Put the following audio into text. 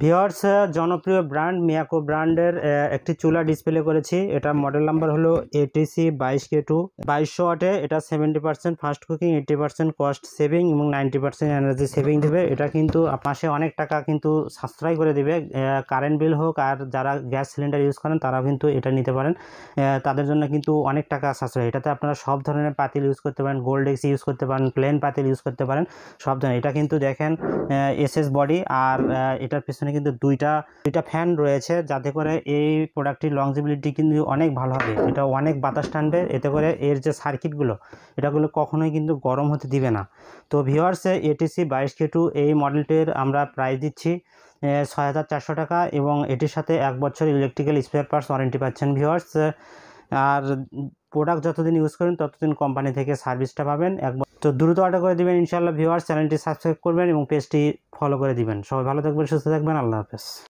Viewers, জনপ্রিয় brand Miyako ব্র্যান্ডের একটি চুলা ডিসপ্লে করেছি। এটা মডেল নাম্বার হলো ATC 22K2, 2200 ওয়াটে। এটা 70% ফাস্ট কুকিং, 80% কস্ট সেভিং এবং 90% এনার্জি সেভিং দেবে। এটা কিন্তু মাসে অনেক টাকা কিন্তু সাশ্রয় করে দেবে। কারেন্ট বিল হোক আর যারা গ্যাস সিলিন্ডার ইউজ করেন তারা কিন্তু এটা নিতে পারেন। তাদের জন্য কিন্তু অনেক টাকা সাশ্রয়। এটাতে আপনারা সব ধরনের পাতিল ইউজ করতে পারেন, গোল্ড এক্স ইউজ করতে পারেন, প্লেন পাতিল ইউজ করতে পারেন, সব ধরনের। এটা কিন্তু দেখেন SS বডি, আর এটার পিছনে কিন্তু দুইটা ফ্যান রয়েছে, যাতে করে এই প্রোডাক্টটির লংজিবিলিটি কিন্তু অনেক ভালো হবে। এটা অনেক বাতাস টানবে, এতে করে এর যে সার্কিটগুলো এটাগুলো কখনোই কিন্তু গরম হতে দিবে না। তো ভিউয়ার্স, ATC 22K2 এই মডেলটির আমরা প্রাইস দিচ্ছি 6400 টাকা, এবং এটির সাথে 1 বছর ইলেকট্রিক্যাল স্পেয়ার পার্টস ওয়ারেন্টি পাচ্ছেন ভিউয়ার্স। আর প্রোডাক্ট যতদিন ইউজ করেন ততদিন কোম্পানি থেকে সার্ভিসটা পাবেন। তো দ্রুত অর্ডার করে দিবেন ইনশাআল্লাহ ভিউয়ার্স। চ্যানেলটি সাবস্ক্রাইব করবেন এবং পেজটি ফলো করে দিবেন। সবাই ভালো থাকবেন, সুস্থ থাকবেন, আল্লাহ হাফেজ।